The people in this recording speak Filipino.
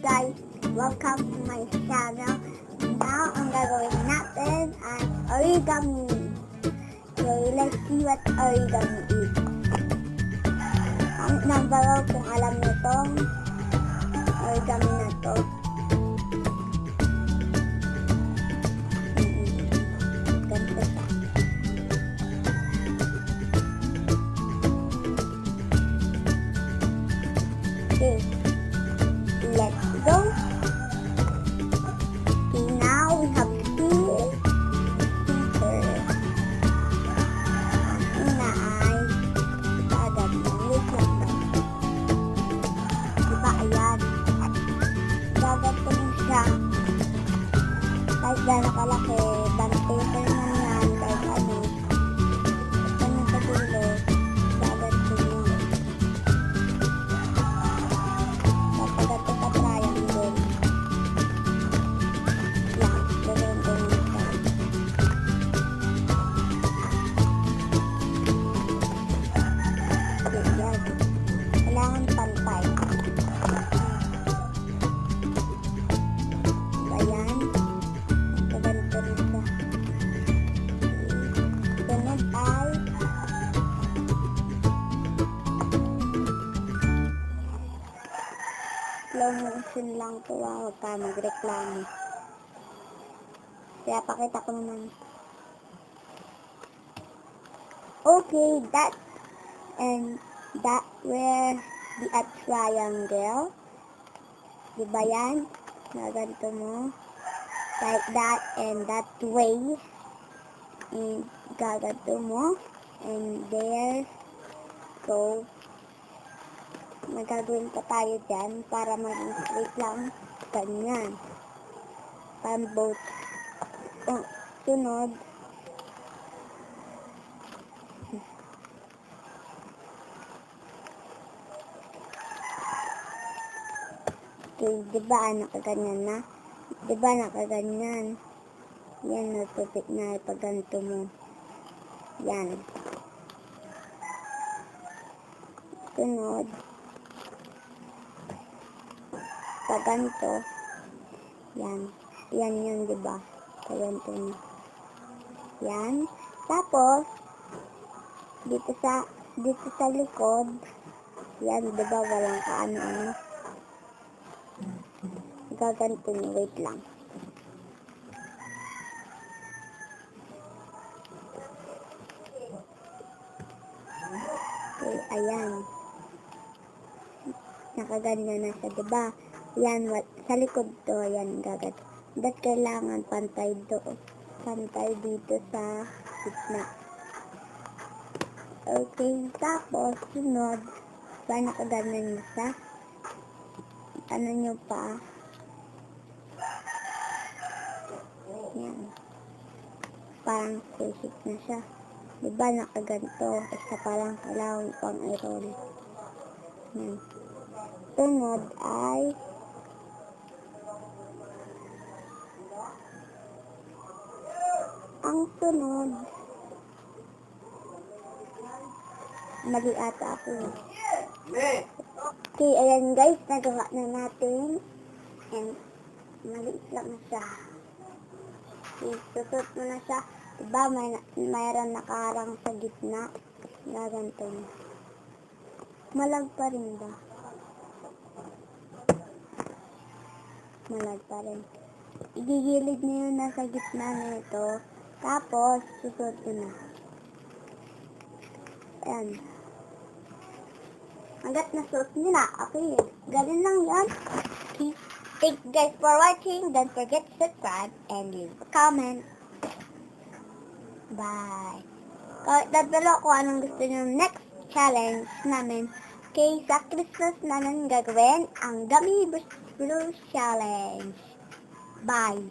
Guys, welcome to my channel. Now, ang gagawin natin ay origami. So, let's see what origami is. Ang number kung alam nyo tong origami na to. Ganito siya. Okay. Let's go. Okay, now we have two scissors. Ang una ay agad na. Wait lang ba? Diba, ayan. Agad ko lang siya. Kahit gano'n kalaki, band-paper man yan, kahit ano. Ito na sa dulo, agad ko yun. Kapag ito sa triangle. Yan, gawin ko yung isa. Yan. Kailangan pantay. Ayan. Ganito rin siya. Sunod ay slow motion lang to, huwag ka magreklamo. Kaya pakita ko naman. Okay, that where the a triangle. Diba yan? Naganto mo. Like that and that way. And gaganto mo. And there. So, magagawin pa tayo dyan para maging straight lang. Ganyan. Pan both. Sunod. Okay, diba nakaganyan na? Diba nakaganyan? Yan, natupit na ipagganto mo. Yan. Sunod. Pagganto. Yan. Yan yun, diba? Pagganto mo. Yan. Tapos, dito sa likod, yan, diba? Walang kaano-ano. Gaganto nyo. Wait lang. Okay, ayan. Nakaganyan na siya, diba? Yan, sa likod to, yan, gagat. Dat kailangan pantay doon. Pantay dito sa gitna. Okay, tapos, sunod, ba nakaganyan na siya? Ano nyo pa? Yan. Parang basic na siya. Diba nakaganto? Basta parang kailangan pang i-roll. Yan. Sunod ay ang sunod mali ata ako. Okay, ayan guys, nagawa na natin. And maliit lang na siya. Okay, susot mo na siya. Diba, mayroon nakaharang sa gitna. Gaganto mo. Malag pa rin ba? Malag pa rin. Igigilid niyo yun nasa gitna nito. Tapos, susot mo na. Ayan. Hanggat nasuot nyo na. Okay. Ganun lang yan. Okay. Thank you guys for watching. Don't forget to subscribe and leave a comment. Bye. Comment down below kung anong gusto nyo next challenge namin. Okay, sa Christmas namin gagawin ang Gummy Bruce Challenge. Bye.